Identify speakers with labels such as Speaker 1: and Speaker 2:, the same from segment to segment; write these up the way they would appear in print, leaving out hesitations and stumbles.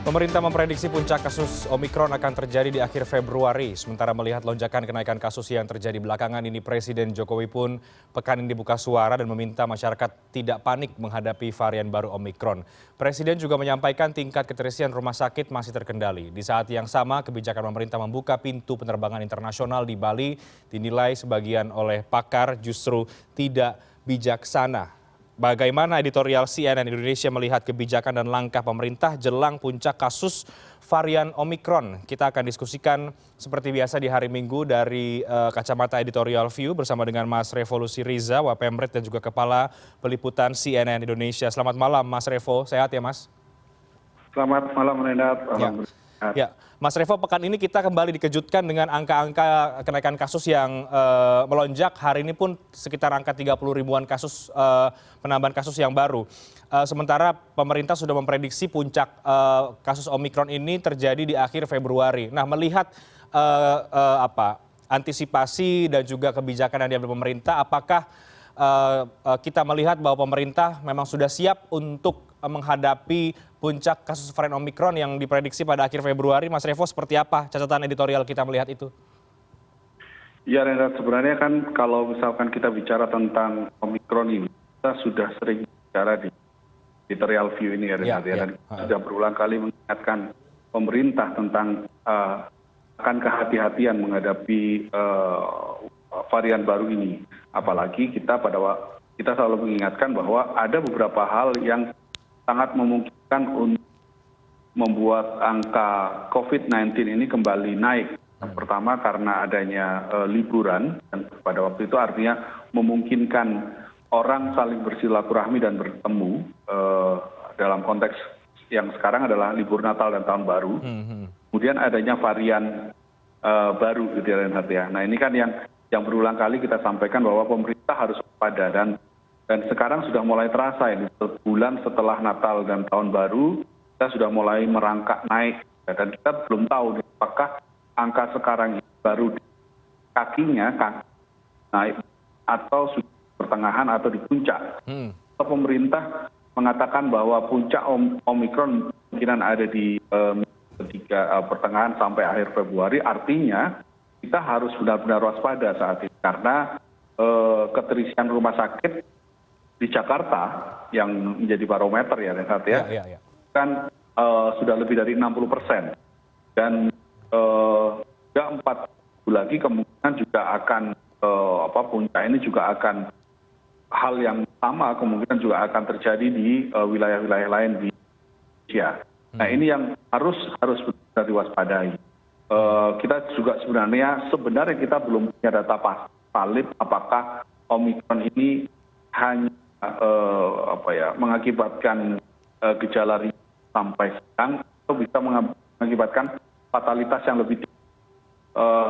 Speaker 1: Pemerintah memprediksi puncak kasus Omikron akan terjadi di akhir Februari. Sementara melihat lonjakan kenaikan kasus yang terjadi belakangan ini, Presiden Jokowi pun pekan ini dibuka suara dan meminta masyarakat tidak panik menghadapi varian baru Omikron. Presiden juga menyampaikan tingkat keterisian rumah sakit masih terkendali. Di saat yang sama, kebijakan pemerintah membuka pintu penerbangan internasional di Bali dinilai sebagian oleh pakar justru tidak bijaksana. Bagaimana editorial CNN Indonesia melihat kebijakan dan langkah pemerintah jelang puncak kasus varian Omikron? Kita akan diskusikan seperti biasa di hari Minggu dari kacamata editorial view bersama dengan Mas Revolusi Riza, Wapemret dan juga Kepala Peliputan CNN Indonesia. Selamat malam Mas Revo, sehat ya Mas?
Speaker 2: Selamat malam Renat.
Speaker 1: Ya, Mas Revo, pekan ini kita kembali dikejutkan dengan angka-angka kenaikan kasus yang melonjak. Hari ini pun sekitar angka 30 ribuan kasus, penambahan kasus yang baru. Sementara pemerintah sudah memprediksi puncak kasus Omikron ini terjadi di akhir Februari. Nah, melihat antisipasi dan juga kebijakan yang diambil pemerintah, apakah kita melihat bahwa pemerintah memang sudah siap untuk menghadapi puncak kasus varian Omikron yang diprediksi pada akhir Februari? Mas Revo, seperti apa catatan editorial kita melihat itu?
Speaker 2: Ya Renat, sebenarnya kan kalau misalkan kita bicara tentang Omikron ini, kita sudah sering bicara di editorial view ini ya Renat. Dan kita sudah berulang kali mengingatkan pemerintah tentang akan kehati-hatian menghadapi varian baru ini. Apalagi kita selalu mengingatkan bahwa ada beberapa hal yang sangat memungkinkan untuk membuat angka COVID-19 ini kembali naik. Pertama karena adanya liburan, dan pada waktu itu artinya memungkinkan orang saling bersilaturahmi dan bertemu dalam konteks yang sekarang adalah libur Natal dan Tahun Baru. Kemudian adanya varian baru gitu ya Renat ya. Nah ini kan yang berulang kali kita sampaikan bahwa pemerintah harus waspada dan sekarang sudah mulai terasa ini sebulan setelah Natal dan Tahun Baru kita sudah mulai merangkak naik dan kita belum tahu apakah angka sekarang ini baru di kakinya naik atau sudah pertengahan atau di puncak. Pemerintah mengatakan bahwa puncak Omikron kemungkinan ada di pertengahan sampai akhir Februari, artinya kita harus benar-benar waspada saat ini karena keterisian rumah sakit di Jakarta yang menjadi barometer ya Renat ya, kan sudah lebih dari 60%. Dan 4 minggu lagi kemungkinan juga akan puncak ini juga akan hal yang sama kemungkinan juga akan terjadi di wilayah-wilayah lain di Indonesia. Nah ini yang harus benar diwaspadai. Kita juga sebenarnya kita belum punya data valid apakah Omikron ini hanya mengakibatkan gejala ringan sampai sedang atau bisa mengakibatkan fatalitas yang lebih tinggi.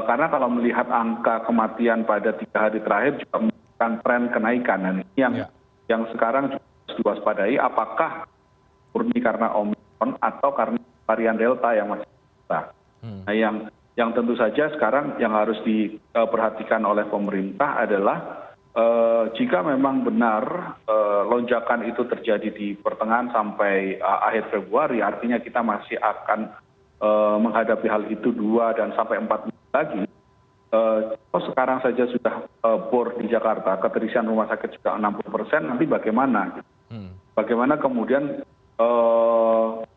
Speaker 2: Karena kalau melihat angka kematian pada 3 hari terakhir juga menunjukkan tren kenaikan. Dan ini yang sekarang juga harus diwaspadai apakah murni karena Omikron atau karena varian Delta yang masih besar. Nah yang tentu saja sekarang yang harus diperhatikan oleh pemerintah adalah jika memang benar lonjakan itu terjadi di pertengahan sampai akhir Februari, artinya kita masih akan menghadapi hal itu 2 dan sampai 4 minggu lagi. Sekarang saja sudah bor di Jakarta, keterisian rumah sakit sudah 60%, nanti bagaimana? Bagaimana kemudian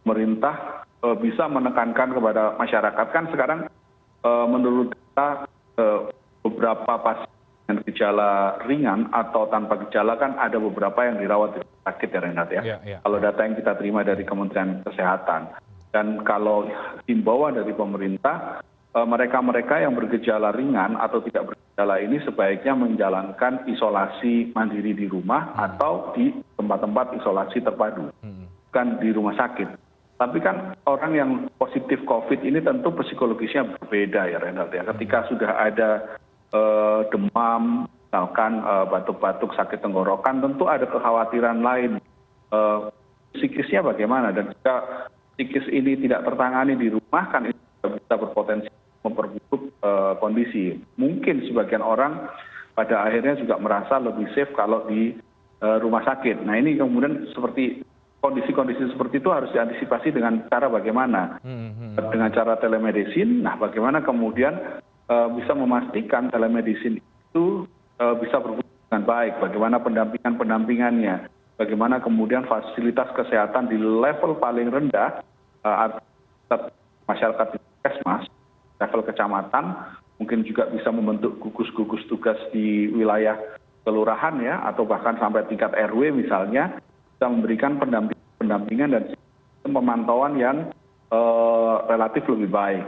Speaker 2: pemerintah bisa menekankan kepada masyarakat? Kan sekarang menurut data beberapa pasien dengan gejala ringan atau tanpa gejala kan ada beberapa yang dirawat di rumah sakit ya Renat ya. Kalau data yang kita terima dari Kementerian Kesehatan. Dan kalau himbauan dari pemerintah, mereka-mereka yang bergejala ringan atau tidak bergejala ini sebaiknya menjalankan isolasi mandiri di rumah atau di tempat-tempat isolasi terpadu, bukan di rumah sakit. Tapi kan orang yang positif COVID ini tentu psikologisnya berbeda ya Renat ya. Ketika sudah ada demam, misalkan batuk-batuk, sakit tenggorokan, tentu ada kekhawatiran lain. Psikisnya bagaimana? Dan jika psikis ini tidak tertangani di rumah, kan itu bisa berpotensi memperburuk kondisi. Mungkin sebagian orang pada akhirnya juga merasa lebih safe kalau di rumah sakit. Nah ini kemudian seperti kondisi-kondisi seperti itu harus diantisipasi dengan cara bagaimana? Dengan cara telemedicine. Nah, bagaimana kemudian bisa memastikan telemedicine itu bisa berfungsi dengan baik? Bagaimana pendampingannya? Bagaimana kemudian fasilitas kesehatan di level paling rendah masyarakat di puskesmas, level kecamatan, mungkin juga bisa membentuk gugus-gugus tugas di wilayah kelurahan ya, atau bahkan sampai tingkat RW misalnya, bisa memberikan pendampingan dan pemantauan yang relatif lebih baik.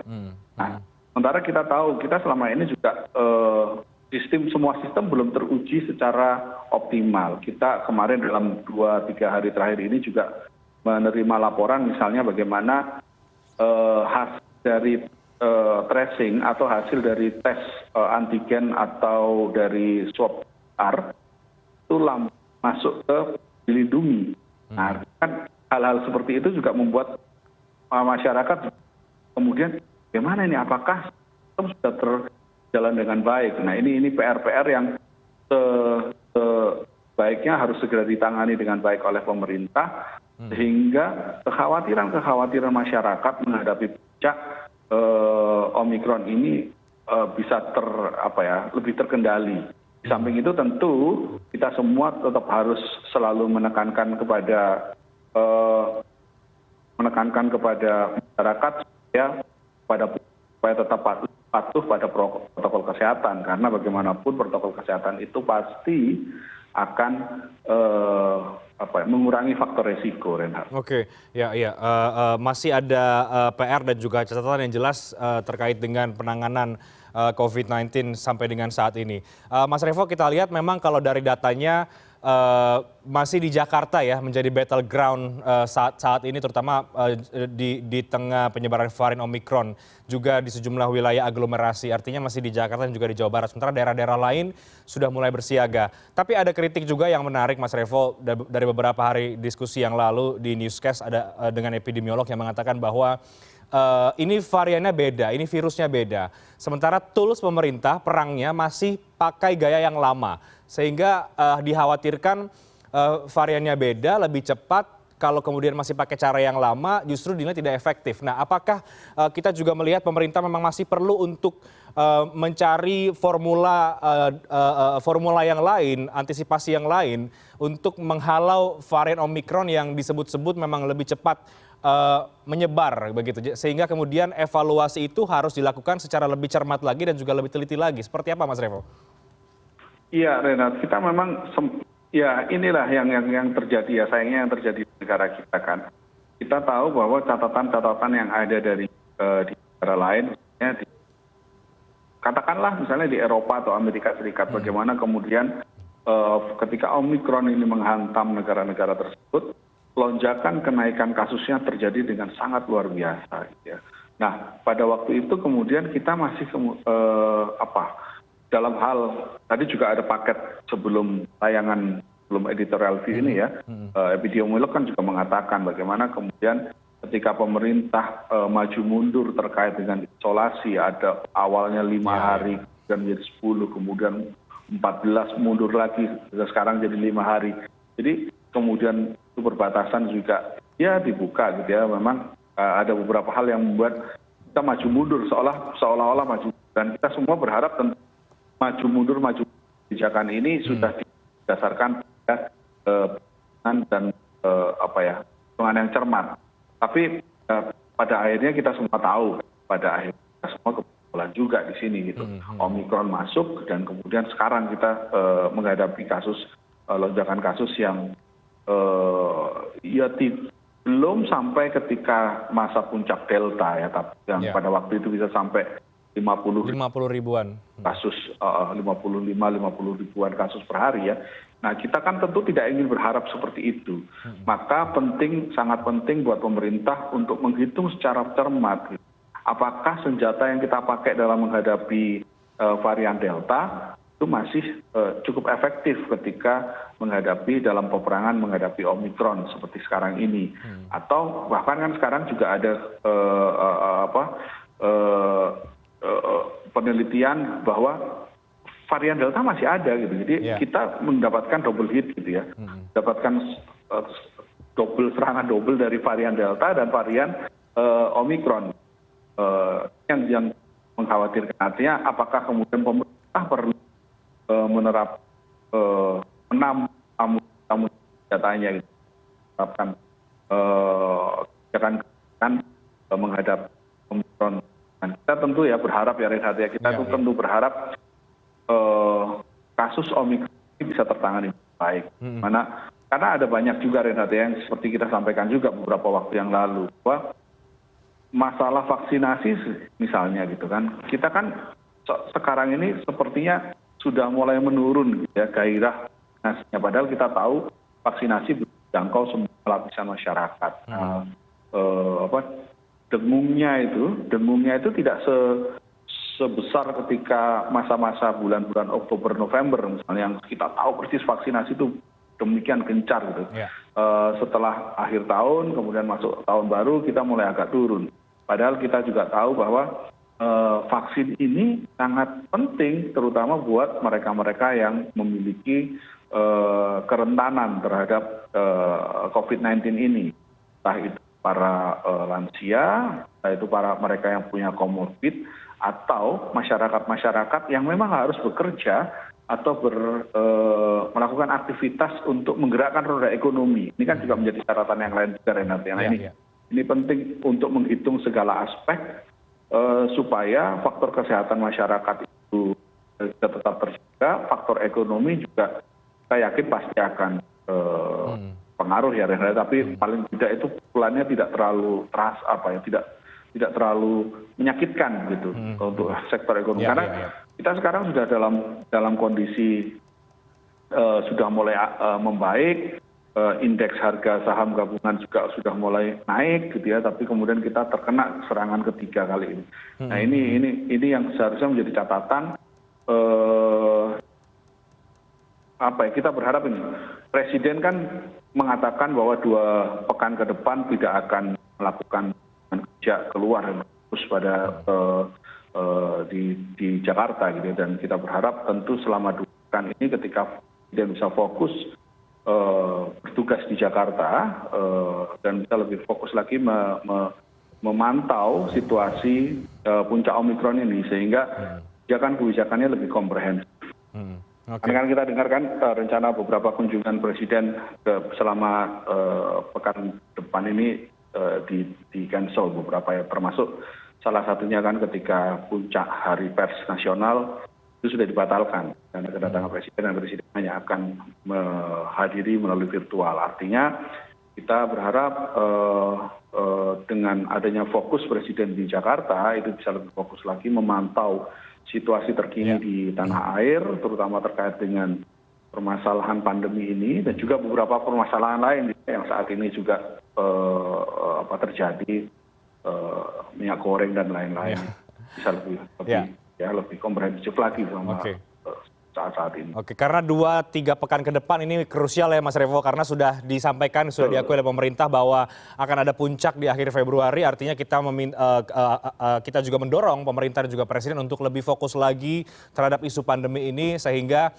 Speaker 2: Nah, sementara kita tahu, kita selama ini juga semua sistem belum teruji secara optimal. Kita kemarin dalam 2-3 hari terakhir ini juga menerima laporan misalnya bagaimana hasil dari tracing atau hasil dari tes antigen atau dari swab PCR itu masuk ke dilindungi. Nah, kan hal-hal seperti itu juga membuat masyarakat kemudian bagaimana ini, apakah sistem sudah terjalan dengan baik? Nah, ini PR-PR yang sebaiknya harus segera ditangani dengan baik oleh pemerintah, sehingga kekhawatiran masyarakat menghadapi puncak Omikron ini bisa lebih terkendali. Di samping itu tentu kita semua tetap harus selalu menekankan kepada masyarakat supaya tetap patuh pada protokol kesehatan, karena bagaimanapun protokol kesehatan itu pasti akan mengurangi faktor resiko, Reinhardt.
Speaker 1: Oke, ya, masih ada PR dan juga catatan yang jelas terkait dengan penanganan COVID-19 sampai dengan saat ini. Mas Revo, kita lihat memang kalau dari datanya masih di Jakarta ya menjadi battleground saat ini, terutama di tengah penyebaran varian Omikron, juga di sejumlah wilayah aglomerasi. Artinya masih di Jakarta dan juga di Jawa Barat. Sementara daerah-daerah lain sudah mulai bersiaga. Tapi ada kritik juga yang menarik, Mas Revo, dari beberapa hari diskusi yang lalu di Newscast ada dengan epidemiolog yang mengatakan bahwa ini variannya beda, ini virusnya beda. Sementara tools pemerintah perangnya masih pakai gaya yang lama. Sehingga dikhawatirkan variannya beda, lebih cepat. Kalau kemudian masih pakai cara yang lama, justru dinilai tidak efektif. Nah, apakah kita juga melihat pemerintah memang masih perlu untuk mencari formula yang lain, antisipasi yang lain, untuk menghalau varian Omikron yang disebut-sebut memang lebih cepat menyebar begitu, sehingga kemudian evaluasi itu harus dilakukan secara lebih cermat lagi dan juga lebih teliti lagi. Seperti apa, Mas Revo?
Speaker 2: Iya, Renat, kita memang ya inilah yang terjadi ya, sayangnya yang terjadi di negara kita kan. Kita tahu bahwa catatan-catatan yang ada di negara lain, katakanlah misalnya di Eropa atau Amerika Serikat, bagaimana kemudian ketika Omikron ini menghantam negara-negara tersebut, lonjakan kenaikan kasusnya terjadi dengan sangat luar biasa. Ya. Nah, pada waktu itu kemudian kita masih dalam hal tadi juga ada paket sebelum tayangan, sebelum editorial view ini ya, epidemiolog kan juga mengatakan bagaimana kemudian ketika pemerintah maju mundur terkait dengan isolasi, ada awalnya 5 hari, kemudian menjadi 10, kemudian 14 mundur lagi, sekarang jadi 5 hari. Jadi kemudian itu perbatasan juga ya dibuka gitu ya. Memang ada beberapa hal yang membuat kita maju mundur, seolah-olah maju. Dan kita semua berharap tentu maju mundur kebijakan ini sudah didasarkan pada dan hitungan yang cermat. Tapi pada akhirnya kita semua tahu, pada akhirnya kita semua kebetulan juga di sini gitu. Omikron masuk dan kemudian sekarang kita menghadapi lonjakan kasus yang belum sampai ketika masa puncak Delta ya, tapi yang pada waktu itu bisa sampai 50
Speaker 1: ribuan
Speaker 2: kasus, 55 ribuan kasus per hari ya. Nah, kita kan tentu tidak ingin berharap seperti itu. Maka sangat penting buat pemerintah untuk menghitung secara cermat apakah senjata yang kita pakai dalam menghadapi varian Delta itu masih cukup efektif ketika dalam peperangan menghadapi Omikron seperti sekarang ini. Atau bahkan kan sekarang juga ada penelitian bahwa varian Delta masih ada gitu. Jadi kita mendapatkan double hit gitu ya. Mendapatkan serangan double dari varian Delta dan varian Omikron. Yang mengkhawatirkan, artinya apakah kemudian pemerintah perlu menerapkan tamu datanya gitu, menerapkan kebijakan menghadap Omikron. Dan kita tentu ya berharap ya Renhat ya, kita tentu berharap kasus Omikron ini bisa tertangani baik. Karena ada banyak juga Renhat ya, yang seperti kita sampaikan juga beberapa waktu yang lalu, bahwa masalah vaksinasi misalnya gitu kan, kita kan sekarang ini sepertinya sudah mulai menurun gitu ya gairah vaksinasinya, padahal kita tahu vaksinasi menjangkau semua lapisan masyarakat. Dengungnya itu tidak sebesar ketika masa-masa bulan-bulan Oktober November misalnya, yang kita tahu persis vaksinasi itu demikian gencar gitu. Setelah akhir tahun kemudian masuk tahun baru kita mulai agak turun. Padahal kita juga tahu bahwa vaksin ini sangat penting terutama buat mereka-mereka yang memiliki kerentanan terhadap COVID-19 ini. Entah itu para lansia, entah itu para mereka yang punya comorbid, atau masyarakat-masyarakat yang memang harus bekerja atau melakukan aktivitas untuk menggerakkan roda ekonomi. Ini kan juga menjadi catatan yang lain juga Renhat. Ini penting untuk menghitung segala aspek supaya faktor kesehatan masyarakat itu tetap terjaga, faktor ekonomi juga saya yakin pasti akan pengaruh ya Renhat. Tapi paling tidak itu pukulannya tidak terlalu tidak terlalu menyakitkan gitu untuk sektor ekonomi. Karena kita sekarang sudah dalam kondisi sudah mulai membaik, indeks harga saham gabungan juga sudah mulai naik gitu ya, tapi kemudian kita terkena serangan ketiga kali ini. Nah ini yang seharusnya menjadi catatan. Kita berharap ini Presiden kan mengatakan bahwa 2 pekan ke depan tidak akan melakukan kerja keluar terus pada di Jakarta gitu, dan kita berharap tentu selama 2 pekan ini ketika Presiden bisa fokus bertugas di Jakarta dan bisa lebih fokus lagi memantau situasi puncak Omikron ini sehingga kebijakannya lebih komprehensif. Karena kita dengarkan rencana beberapa kunjungan Presiden selama pekan depan ini di cancel beberapa ya, termasuk salah satunya kan ketika puncak Hari Pers Nasional itu sudah dibatalkan karena kedatangan Presiden, dan Presiden hanya akan menghadiri melalui virtual. Artinya kita berharap dengan adanya fokus Presiden di Jakarta itu bisa lebih fokus lagi memantau situasi terkini di tanah air, terutama terkait dengan permasalahan pandemi ini dan juga beberapa permasalahan lain yang saat ini juga terjadi, minyak goreng dan lain-lain, bisa lebih komprehensif lagi sama saat ini. Oke,
Speaker 1: karena 2-3 pekan ke depan ini krusial ya Mas Revo, karena sudah disampaikan, sudah diakui oleh pemerintah bahwa akan ada puncak di akhir Februari. Artinya kita juga mendorong pemerintah dan juga Presiden untuk lebih fokus lagi terhadap isu pandemi ini, sehingga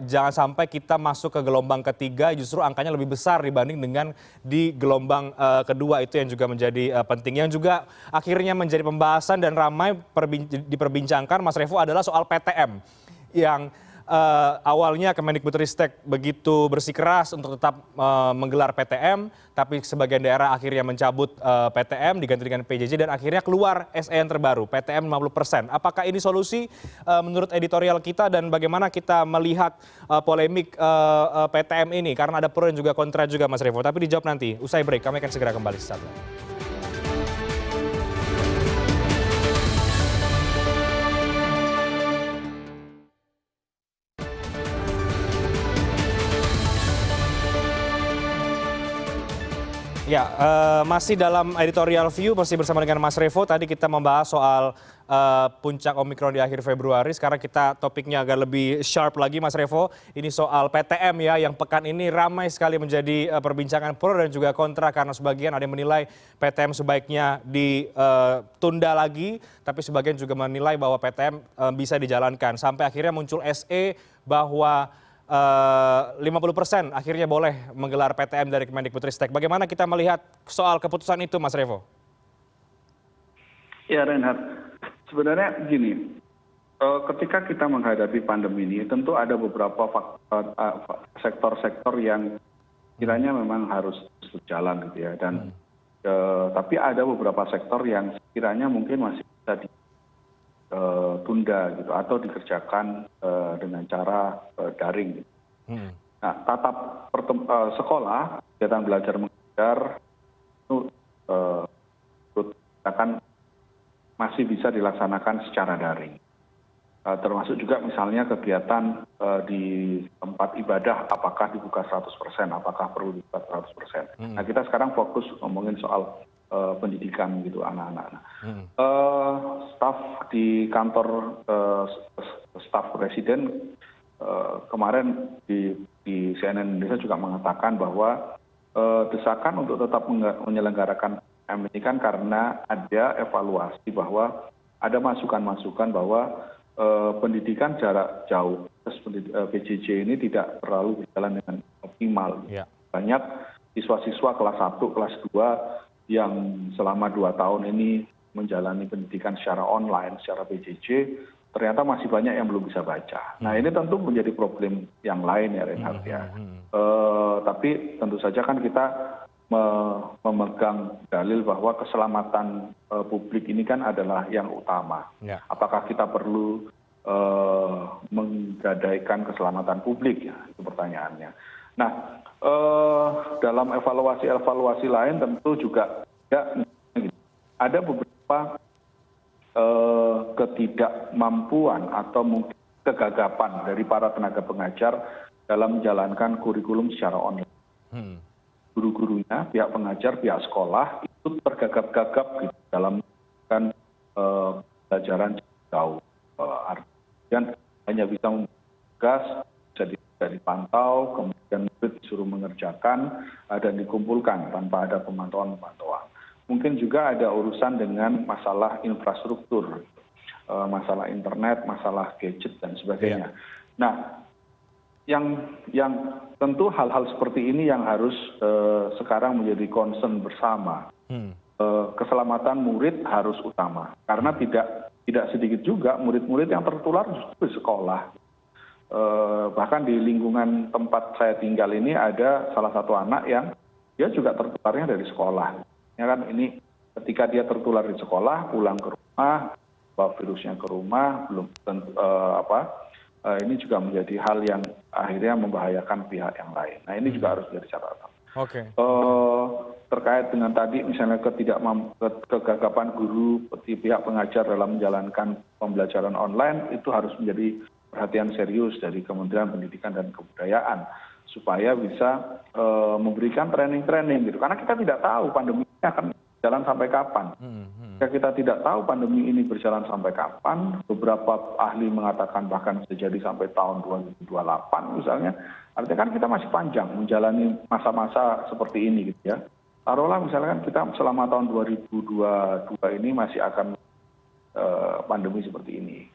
Speaker 1: jangan sampai kita masuk ke gelombang ketiga justru angkanya lebih besar dibanding dengan di gelombang kedua. Itu yang juga menjadi penting. Yang juga akhirnya menjadi pembahasan dan ramai diperbincangkan Mas Revo adalah soal PTM yang awalnya Kemendikbudristek begitu bersikeras untuk tetap menggelar PTM, tapi sebagian daerah akhirnya mencabut PTM diganti dengan PJJ dan akhirnya keluar SEN terbaru PTM 50%. Apakah ini solusi menurut editorial kita, dan bagaimana kita melihat polemik PTM ini, karena ada pro dan juga kontra juga Mas Revo. Tapi dijawab nanti usai break, kami akan segera kembali sesaat lagi. Ya, masih dalam editorial view, masih bersama dengan Mas Revo. Tadi kita membahas soal puncak Omikron di akhir Februari. Sekarang kita topiknya agak lebih sharp lagi, Mas Revo. Ini soal PTM ya, yang pekan ini ramai sekali menjadi perbincangan pro dan juga kontra, karena sebagian ada yang menilai PTM sebaiknya ditunda lagi, tapi sebagian juga menilai bahwa PTM bisa dijalankan. Sampai akhirnya muncul SE bahwa 50% akhirnya boleh menggelar PTM dari Kemendikbudristek. Bagaimana kita melihat soal keputusan itu, Mas Revo?
Speaker 2: Ya Reinhard, sebenarnya gini, ketika kita menghadapi pandemi ini tentu ada beberapa sektor-sektor yang kiranya memang harus berjalan gitu ya, dan tapi ada beberapa sektor yang sekiranya mungkin masih bisa ditunda gitu atau dikerjakan dengan cara daring gitu. Nah, tatap sekolah, kegiatan belajar mengajar itu akan masih bisa dilaksanakan secara daring. Termasuk juga misalnya kegiatan di tempat ibadah, apakah dibuka 100%, apakah perlu dibuka 100%. Nah, kita sekarang fokus ngomongin soal pendidikan gitu anak-anak. Staf di kantor staf presiden kemarin di CNN Indonesia juga mengatakan bahwa desakan untuk tetap menyelenggarakan PTM ini kan karena ada evaluasi bahwa ada masukan-masukan bahwa pendidikan jarak jauh PJJ ini tidak terlalu berjalan dengan optimal. Banyak siswa-siswa kelas 1, kelas 2 yang selama 2 tahun ini menjalani pendidikan secara online, secara PJJ, ternyata masih banyak yang belum bisa baca. Nah, ini tentu menjadi problem yang lain ya Reinhard ya. Tapi tentu saja kan kita memegang dalil bahwa keselamatan publik ini kan adalah yang utama. Apakah kita perlu menggadaikan keselamatan publik ya, itu pertanyaannya. Nah, dalam evaluasi lain tentu juga ada beberapa ketidakmampuan atau mungkin kegagapan dari para tenaga pengajar dalam menjalankan kurikulum secara online. Guru-gurunya, pihak pengajar, pihak sekolah itu tergagap-gagap gitu dalam pelajaran jauh. Artinya hanya bisa tugas, bisa dipantau, kemudian murid disuruh mengerjakan dan dikumpulkan tanpa ada pemantauan-pemantauan. Mungkin juga ada urusan dengan masalah infrastruktur, masalah internet, masalah gadget dan sebagainya. Nah, yang tentu hal-hal seperti ini yang harus sekarang menjadi concern bersama. Keselamatan murid harus utama, karena tidak sedikit juga murid-murid yang tertular justru di sekolah. Bahkan di lingkungan tempat saya tinggal ini ada salah satu anak yang dia juga tertularnya dari sekolah. Ya kan, ini ketika dia tertular di sekolah, pulang ke rumah, bawa virusnya ke rumah, belum tentu ini juga menjadi hal yang akhirnya membahayakan pihak yang lain. Nah, ini juga harus menjadi catatan. Terkait dengan tadi misalnya kegagapan guru, pihak pengajar dalam menjalankan pembelajaran online, itu harus menjadi perhatian serius dari Kementerian Pendidikan dan Kebudayaan supaya bisa memberikan training-training gitu. Karena kita tidak tahu pandemi ini akan jalan sampai kapan. Jika kita tidak tahu pandemi ini berjalan sampai kapan, beberapa ahli mengatakan bahkan bisa jadi sampai tahun 2028 misalnya, artinya kan kita masih panjang menjalani masa-masa seperti ini gitu ya. Taruhlah misalnya kan kita selama tahun 2022 ini masih akan pandemi seperti ini.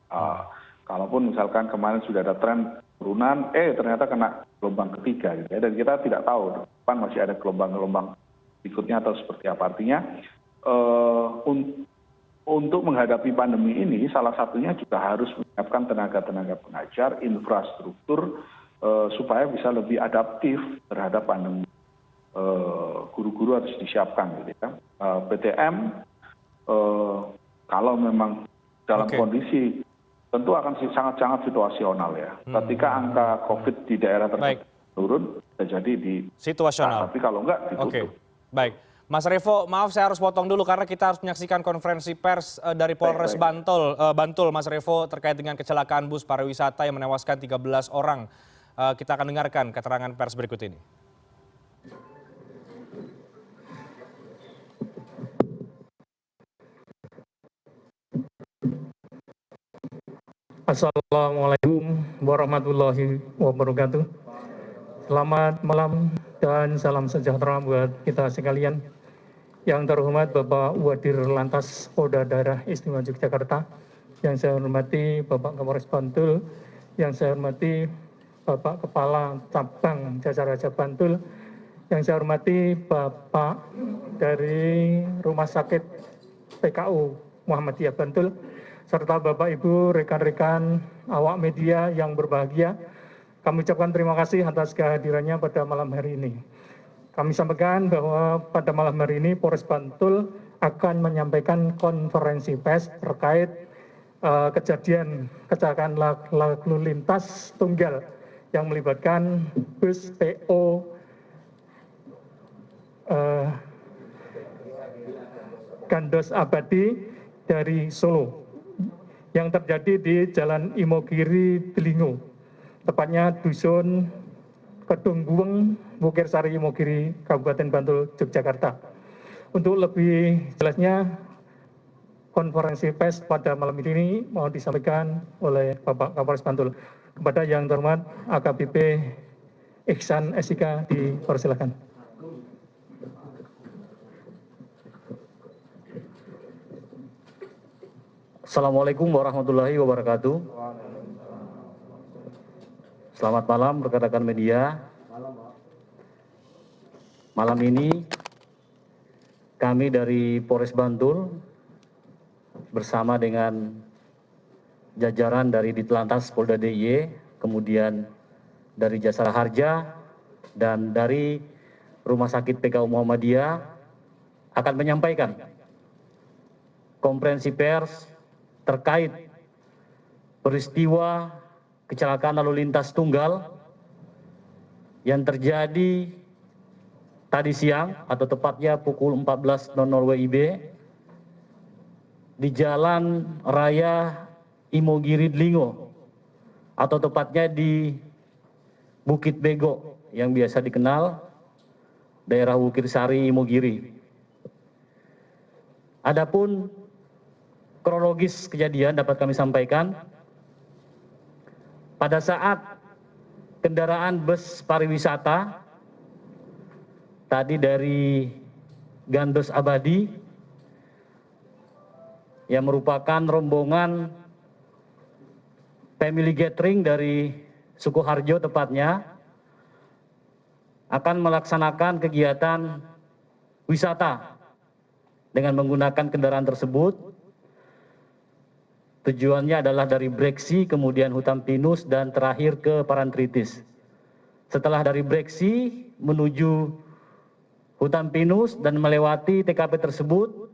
Speaker 2: Kalaupun misalkan kemarin sudah ada tren turunan, ternyata kena gelombang ketiga gitu ya, dan kita tidak tahu depan masih ada gelombang-gelombang berikutnya atau seperti apa. Artinya untuk menghadapi pandemi ini salah satunya juga harus menyiapkan tenaga-tenaga pengajar, infrastruktur supaya bisa lebih adaptif terhadap pandemi. Guru-guru harus disiapkan gitu ya. PTM kalau memang dalam kondisi tentu akan sangat-sangat situasional ya. Ketika angka COVID di daerah tersebut turun, bisa jadi di
Speaker 1: situasional.
Speaker 2: Tapi kalau enggak ditutup.
Speaker 1: Baik. Mas Revo, maaf saya harus potong dulu karena kita harus menyaksikan konferensi pers dari Polres Bantul, Mas Revo, terkait dengan kecelakaan bus pariwisata yang menewaskan 13 orang. Kita akan dengarkan keterangan pers berikut ini.
Speaker 3: Assalamualaikum warahmatullahi wabarakatuh. Selamat malam dan salam sejahtera buat kita sekalian. Yang terhormat Bapak Wadir Lantas Polda Daerah Istimewa Yogyakarta, yang saya hormati Bapak Kapolres Bantul, yang saya hormati Bapak Kepala Cabang Jasa Raja Bantul, yang saya hormati Bapak dari Rumah Sakit PKU Muhammadiyah Bantul, serta Bapak Ibu rekan-rekan awak media yang berbahagia. Kami ucapkan terima kasih atas kehadirannya pada malam hari ini. Kami sampaikan bahwa pada malam hari ini Polres Bantul akan menyampaikan konferensi pers terkait kejadian kecelakaan lalu lintas tunggal yang melibatkan bus PO Gandos Abadi dari Solo yang terjadi di Jalan Imogiri Delingo, tepatnya Dusun Kedung Buweng, Bukir Sari Imogiri, Kabupaten Bantul, Yogyakarta. Untuk lebih jelasnya, konferensi pers pada malam ini mohon disampaikan oleh Bapak Kapolres Bantul. Kepada yang terhormat AKBP Ihsan SIK dipersilakan.
Speaker 4: Assalamualaikum warahmatullahi wabarakatuh. Selamat malam rekan-rekan media. Malam ini kami dari Polres Bantul bersama dengan jajaran dari Ditlantas Polda DIY, kemudian dari Jasara Harja dan dari Rumah Sakit PKU Muhammadiyah akan menyampaikan konferensi pers terkait peristiwa kecelakaan lalu lintas tunggal yang terjadi tadi siang atau tepatnya pukul 14.00 WIB di Jalan Raya Imogiri Delingo atau tepatnya di Bukit Bego yang biasa dikenal daerah Bukir Sari Imogiri. Adapun kronologis kejadian dapat kami sampaikan pada saat kendaraan bus pariwisata tadi dari Gandos Abadi yang merupakan rombongan family gathering dari Sukoharjo tepatnya akan melaksanakan kegiatan wisata dengan menggunakan kendaraan tersebut. Tujuannya adalah dari Breksi, kemudian Hutan Pinus, dan terakhir ke Parantritis. Setelah dari Breksi menuju Hutan Pinus dan melewati TKP tersebut,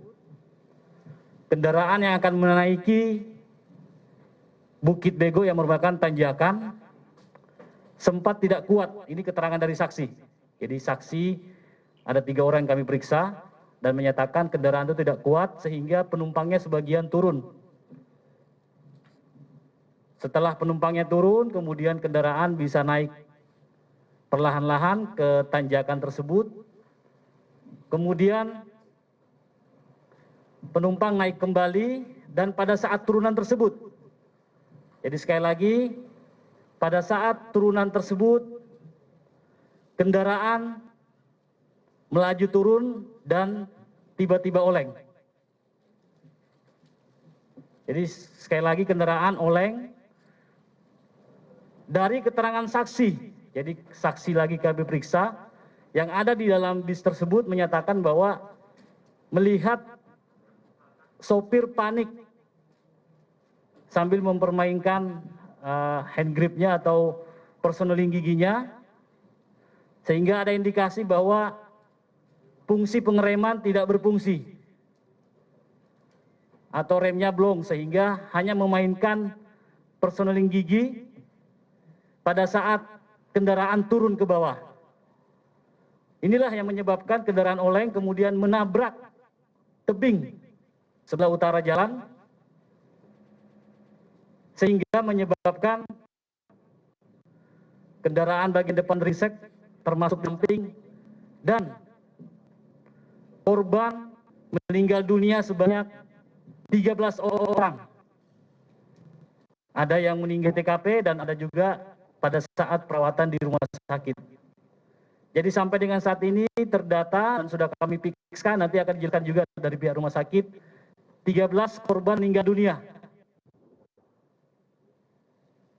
Speaker 4: kendaraan yang akan menaiki Bukit Bego yang merupakan tanjakan sempat tidak kuat. Ini keterangan dari saksi. Jadi saksi ada 3 orang yang kami periksa dan menyatakan kendaraan itu tidak kuat sehingga penumpangnya sebagian turun. Setelah penumpangnya turun, kemudian kendaraan bisa naik perlahan-lahan ke tanjakan tersebut. Kemudian penumpang naik kembali dan pada saat turunan tersebut, jadi sekali lagi, pada saat turunan tersebut, kendaraan melaju turun dan tiba-tiba oleng. Jadi sekali lagi kendaraan oleng. Dari keterangan saksi, jadi saksi lagi kami periksa, yang ada di dalam bis tersebut menyatakan bahwa melihat sopir panik sambil mempermainkan hand gripnya atau personeling giginya, sehingga ada indikasi bahwa fungsi pengereman tidak berfungsi atau remnya blong, sehingga hanya memainkan personeling gigi pada saat kendaraan turun ke bawah. Inilah yang menyebabkan kendaraan oleng kemudian menabrak tebing sebelah utara jalan, sehingga menyebabkan kendaraan bagian depan ringsek termasuk samping dan korban meninggal dunia sebanyak 13 orang. Ada yang meninggal TKP dan ada juga pada saat perawatan di rumah sakit. Jadi sampai dengan saat ini terdata dan sudah kami fikskan, nanti akan dijelaskan juga dari pihak rumah sakit, 13 korban meninggal dunia.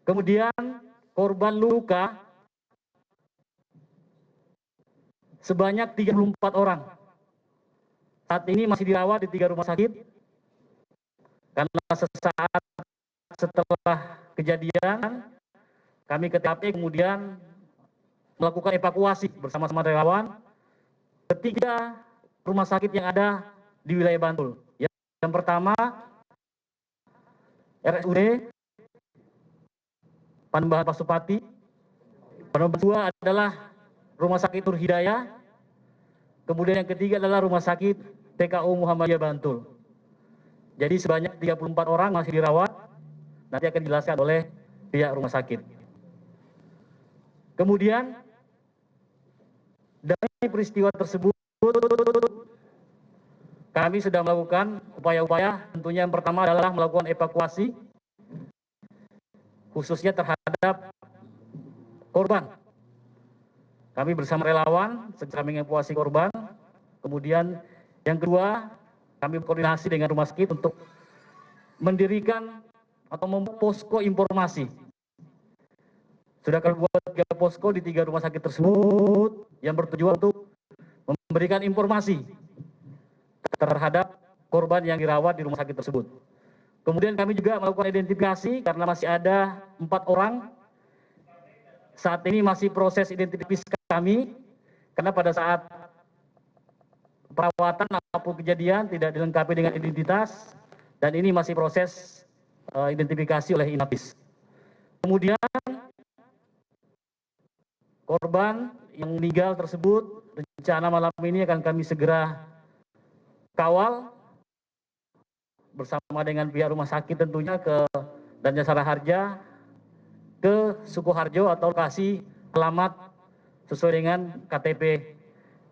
Speaker 4: Kemudian korban luka sebanyak 34 orang. Saat ini masih dirawat di 3 rumah sakit karena sesaat setelah kejadian kami ke TKP kemudian melakukan evakuasi bersama-sama relawan ke 3 rumah sakit yang ada di wilayah Bantul. Yang pertama RSUD Panembahan Pasupati, yang kedua adalah Rumah Sakit Nur Hidayah, kemudian yang ketiga adalah Rumah Sakit TKU Muhammadiyah Bantul. Jadi sebanyak 34 orang masih dirawat, nanti akan dijelaskan oleh pihak rumah sakit. Kemudian dari peristiwa tersebut kami sudah melakukan upaya-upaya, tentunya yang pertama adalah melakukan evakuasi khususnya terhadap korban. Kami bersama relawan segera mengevakuasi korban. Kemudian yang kedua, kami berkoordinasi dengan rumah sakit untuk mendirikan atau membuat posko informasi. Sudah kami buat 3 posko di 3 rumah sakit tersebut yang bertujuan untuk memberikan informasi terhadap korban yang dirawat di rumah sakit tersebut. Kemudian kami juga melakukan identifikasi karena masih ada 4 orang. Saat ini masih proses identifikasi kami karena pada saat perawatan ataupun kejadian tidak dilengkapi dengan identitas dan ini masih proses identifikasi oleh Inafis. Kemudian korban yang meninggal tersebut rencana malam ini akan kami segera kawal bersama dengan pihak rumah sakit tentunya dan Jasara Harja ke Sukoharjo atau lokasi alamat sesuai dengan KTP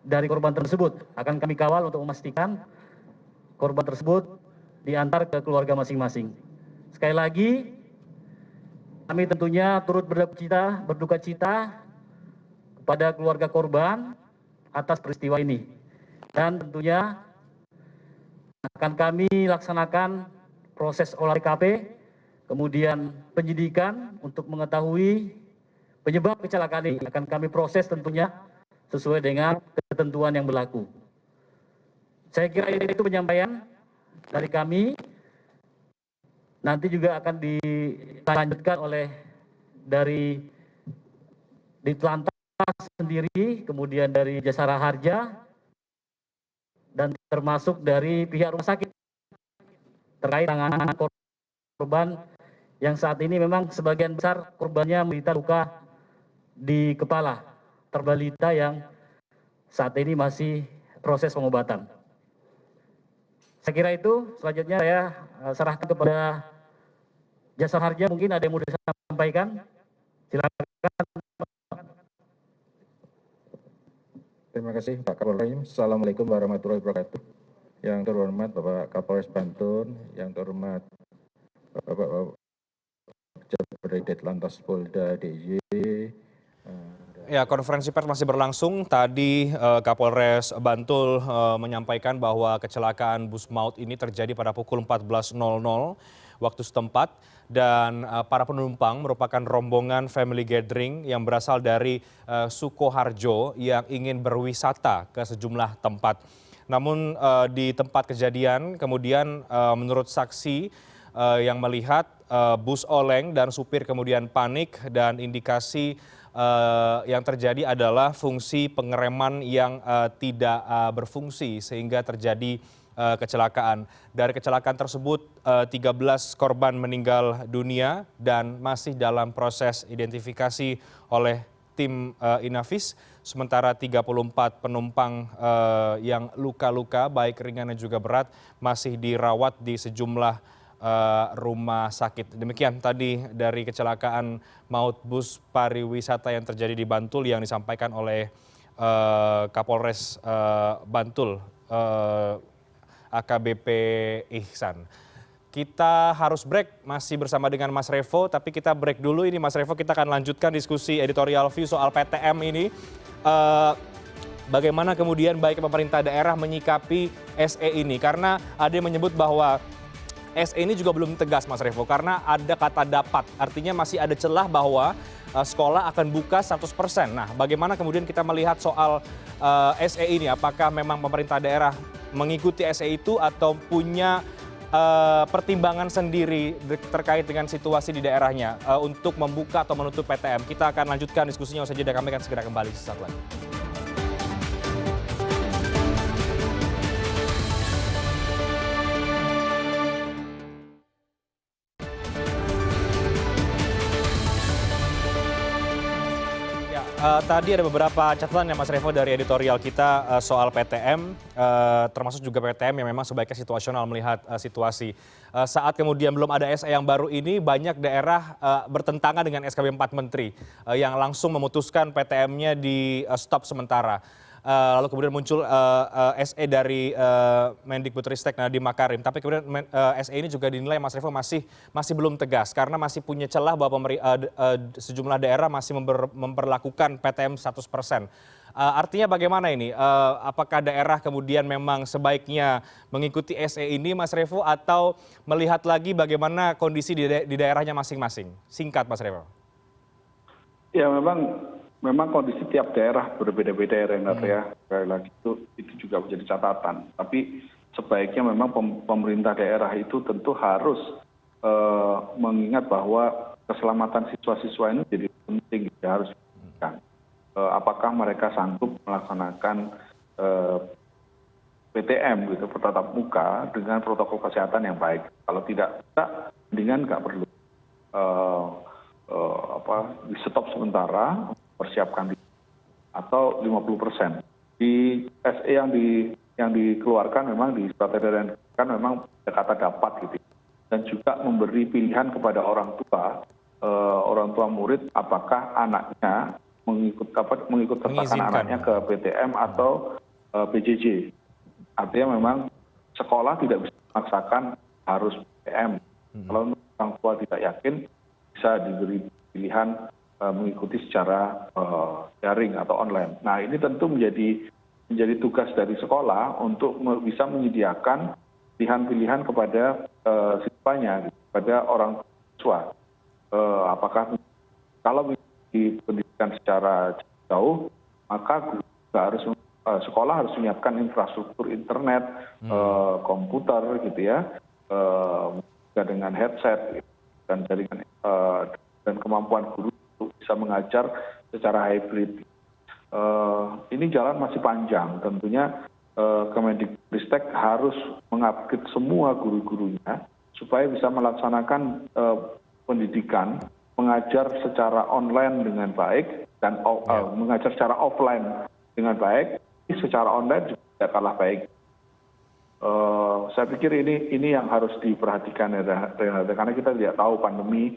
Speaker 4: dari korban tersebut. Akan kami kawal untuk memastikan korban tersebut diantar ke keluarga masing-masing. Sekali lagi, kami tentunya turut berduka cita kepada keluarga korban atas peristiwa ini. Dan tentunya akan kami laksanakan proses olah TKP, kemudian penyidikan untuk mengetahui penyebab kecelakaan ini. Akan kami proses tentunya sesuai dengan ketentuan yang berlaku. Saya kira itu penyampaian dari kami. Nanti juga akan dilanjutkan oleh dari Ditlantas sendiri, kemudian dari Jasara Harja, dan termasuk dari pihak rumah sakit terkait penanganan korban yang saat ini memang sebagian besar korbannya menderita luka di kepala, terbalita yang saat ini masih proses pengobatan. Saya kira itu, selanjutnya saya serahkan kepada Jasara Harja, mungkin ada yang mau disampaikan, silakan.
Speaker 5: Terima kasih Pak Kapolres. Assalamualaikum warahmatullahi wabarakatuh. Yang terhormat Bapak Kapolres Bantul, yang terhormat Bapak Jabar Ditlantas Polda DIY.
Speaker 1: Ya, konferensi pers masih berlangsung. Tadi Kapolres Bantul menyampaikan bahwa kecelakaan bus maut ini terjadi pada pukul 14.00 waktu setempat dan para penumpang merupakan rombongan family gathering yang berasal dari Sukoharjo yang ingin berwisata ke sejumlah tempat. Namun di tempat kejadian kemudian menurut saksi yang melihat bus oleng dan supir kemudian panik dan indikasi yang terjadi adalah fungsi pengereman yang tidak berfungsi sehingga terjadi kecelakaan. Dari kecelakaan tersebut 13 korban meninggal dunia dan masih dalam proses identifikasi oleh tim Inafis. Sementara 34 penumpang yang luka-luka baik ringan dan juga berat masih dirawat di sejumlah rumah sakit. Demikian tadi dari kecelakaan maut bus pariwisata yang terjadi di Bantul yang disampaikan oleh Kapolres Bantul AKBP Ihsan. Kita harus break, masih bersama dengan Mas Revo, tapi kita break dulu ini Mas Revo, kita akan lanjutkan diskusi editorial view soal PTM ini. Bagaimana kemudian baik pemerintah daerah menyikapi SE ini, karena ada yang menyebut bahwa SE ini juga belum tegas, Mas Revo, karena ada kata dapat. Artinya masih ada celah bahwa sekolah akan buka 100%. Nah, bagaimana kemudian kita melihat soal SE ini? Apakah memang pemerintah daerah mengikuti SE itu atau punya pertimbangan sendiri terkait dengan situasi di daerahnya untuk membuka atau menutup PTM? Kita akan lanjutkan diskusinya usai jeda. Kami akan segera kembali sesaat lagi. Tadi ada beberapa catatan ya Mas Revo dari editorial kita soal PTM, termasuk juga PTM yang memang sebaiknya situasional melihat situasi. Saat kemudian belum ada SE yang baru ini, banyak daerah bertentangan dengan SKB 4 Menteri yang langsung memutuskan PTM-nya di stop sementara. Lalu kemudian muncul SE dari Mendikbudristek Nadiem Makarim. Tapi kemudian SE ini juga dinilai Mas Revo masih belum tegas karena masih punya celah bahwa sejumlah daerah masih memperlakukan PTM 100%. Artinya bagaimana ini? Apakah daerah kemudian memang sebaiknya mengikuti SE ini, Mas Revo, atau melihat lagi bagaimana kondisi di daerahnya masing-masing? Singkat, Mas Revo.
Speaker 2: Ya, memang kondisi tiap daerah berbeda-beda ya Renat ya. Sekali lagi itu juga menjadi catatan. Tapi sebaiknya memang pemerintah daerah itu tentu harus mengingat bahwa keselamatan siswa-siswa ini jadi penting, harus diperhatikan. Apakah mereka sanggup melaksanakan PTM gitu, bertatap muka dengan protokol kesehatan yang baik. Kalau tidak bisa, mendingan nggak perlu di stop sementara, persiapkan atau 50%. Di SE yang dikeluarkan memang di surat edaran kan memang ada kata dapat gitu. Dan juga memberi pilihan kepada orang tua murid apakah anaknya mengikut sertakan anaknya ke PTM atau PJJ. Artinya memang sekolah tidak bisa memaksakan harus PTM. Kalau orang tua tidak yakin, bisa diberi pilihan mengikuti secara daring atau online. Nah, ini tentu menjadi tugas dari sekolah untuk bisa menyediakan pilihan-pilihan kepada siswanya, kepada orang tua. Apakah kalau di pendidikan secara jauh, maka sekolah harus menyiapkan infrastruktur internet, komputer gitu ya, dengan headset dan jaringan dan kemampuan guru untuk bisa mengajar secara hybrid. Ini jalan masih panjang. Tentunya Kemendikbudristek harus mengupgrade semua guru-gurunya supaya bisa melaksanakan pendidikan, mengajar secara online dengan baik dan mengajar secara offline dengan baik. Secara online juga tidak kalah baik. Saya pikir ini yang harus diperhatikan karena kita tidak tahu pandemi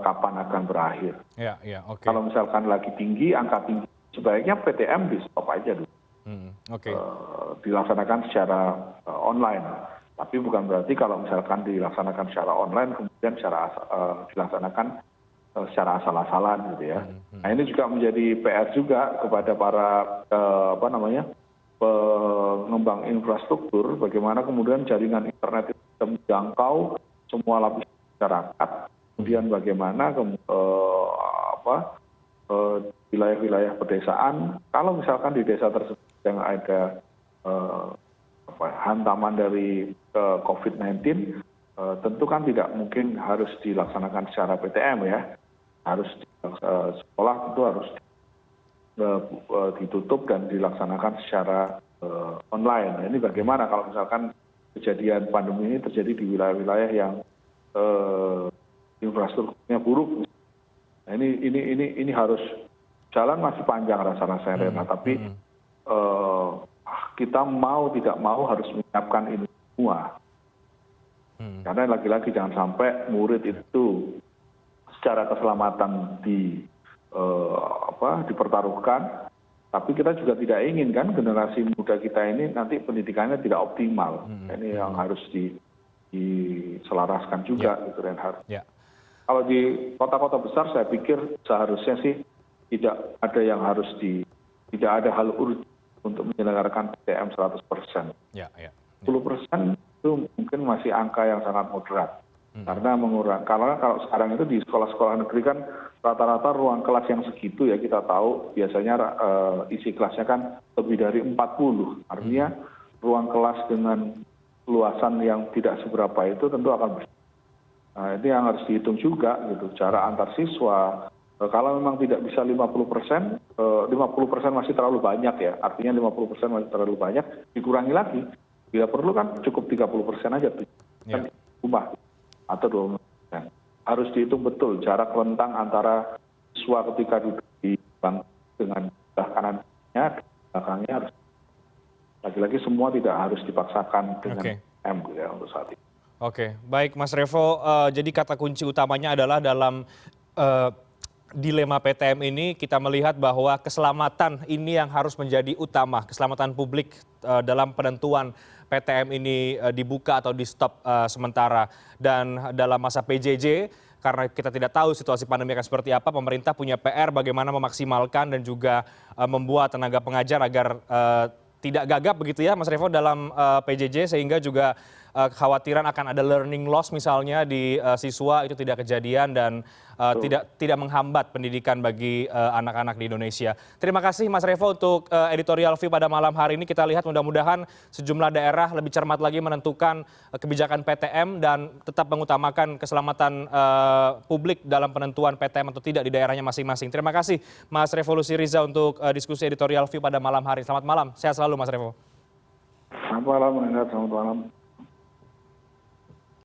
Speaker 2: kapan akan berakhir.
Speaker 1: Okay.
Speaker 2: Kalau misalkan lagi tinggi, angka tinggi, sebaiknya PTM di stop aja dulu. Dilaksanakan secara online. Tapi bukan berarti kalau misalkan dilaksanakan secara online kemudian dilaksanakan secara asal-asalan gitu ya. Nah, ini juga menjadi PR juga kepada para pengembang infrastruktur, bagaimana kemudian jaringan internet itu bisa menjangkau semua lapisan masyarakat. Kemudian bagaimana wilayah-wilayah pedesaan, kalau misalkan di desa tersebut yang ada hantaman dari COVID-19, tentu kan tidak mungkin harus dilaksanakan secara PTM ya. Sekolah tentu harus ditutup dan dilaksanakan secara online. Nah, ini bagaimana kalau misalkan kejadian pandemi ini terjadi di wilayah-wilayah yang infrastrukturnya buruk. Nah, ini harus jalan masih panjang rasa-rasanya Rena, tapi kita mau tidak mau harus menyiapkan ini semua. Karena lagi-lagi jangan sampai murid itu secara keselamatan dipertaruhkan, tapi kita juga tidak ingin kan generasi muda kita ini nanti pendidikannya tidak optimal. Ini yang harus diselaraskan juga, gitu Reinhardt. Kalau di kota-kota besar, saya pikir seharusnya sih tidak ada hal urgent untuk menyelenggarakan PTM 100%. 10% itu itu mungkin masih angka yang sangat moderat. Karena kalau sekarang itu di sekolah-sekolah negeri kan rata-rata ruang kelas yang segitu ya kita tahu biasanya isi kelasnya kan lebih dari 40. Artinya ruang kelas dengan luasan yang tidak seberapa itu tentu akan besar. Nah, itu yang harus dihitung juga gitu. Cara antar siswa, kalau memang tidak bisa 50%, 50% masih terlalu banyak ya. Artinya 50% masih terlalu banyak, dikurangi lagi. Bila perlu kan cukup 30% aja tuh. Kan rumah atau 20%. Harus dihitung betul jarak rentang antara siswa ketika duduk di bangku dengan sebelah kanannya, belakangnya harus. Lagi-lagi semua tidak harus dipaksakan dengan M ya untuk saat ini.
Speaker 1: Oke, baik Mas Revo. Jadi kata kunci utamanya adalah dalam dilema PTM ini kita melihat bahwa keselamatan ini yang harus menjadi utama, keselamatan publik dalam penentuan PTM ini dibuka atau di stop sementara. Dan dalam masa PJJ, karena kita tidak tahu situasi pandemi akan seperti apa, pemerintah punya PR bagaimana memaksimalkan dan juga membuat tenaga pengajar agar tidak gagap begitu ya Mas Revo dalam PJJ, sehingga juga kekhawatiran akan ada learning loss misalnya di siswa itu tidak kejadian dan tidak menghambat pendidikan bagi anak-anak di Indonesia. Terima kasih Mas Revo untuk editorial view pada malam hari ini. Kita lihat mudah-mudahan sejumlah daerah lebih cermat lagi menentukan kebijakan PTM dan tetap mengutamakan keselamatan publik dalam penentuan PTM atau tidak di daerahnya masing-masing. Terima kasih Mas Revo Lusiriza untuk diskusi editorial view pada malam hari. Selamat malam, sehat selalu Mas Revo.
Speaker 2: Selamat malam, selamat malam.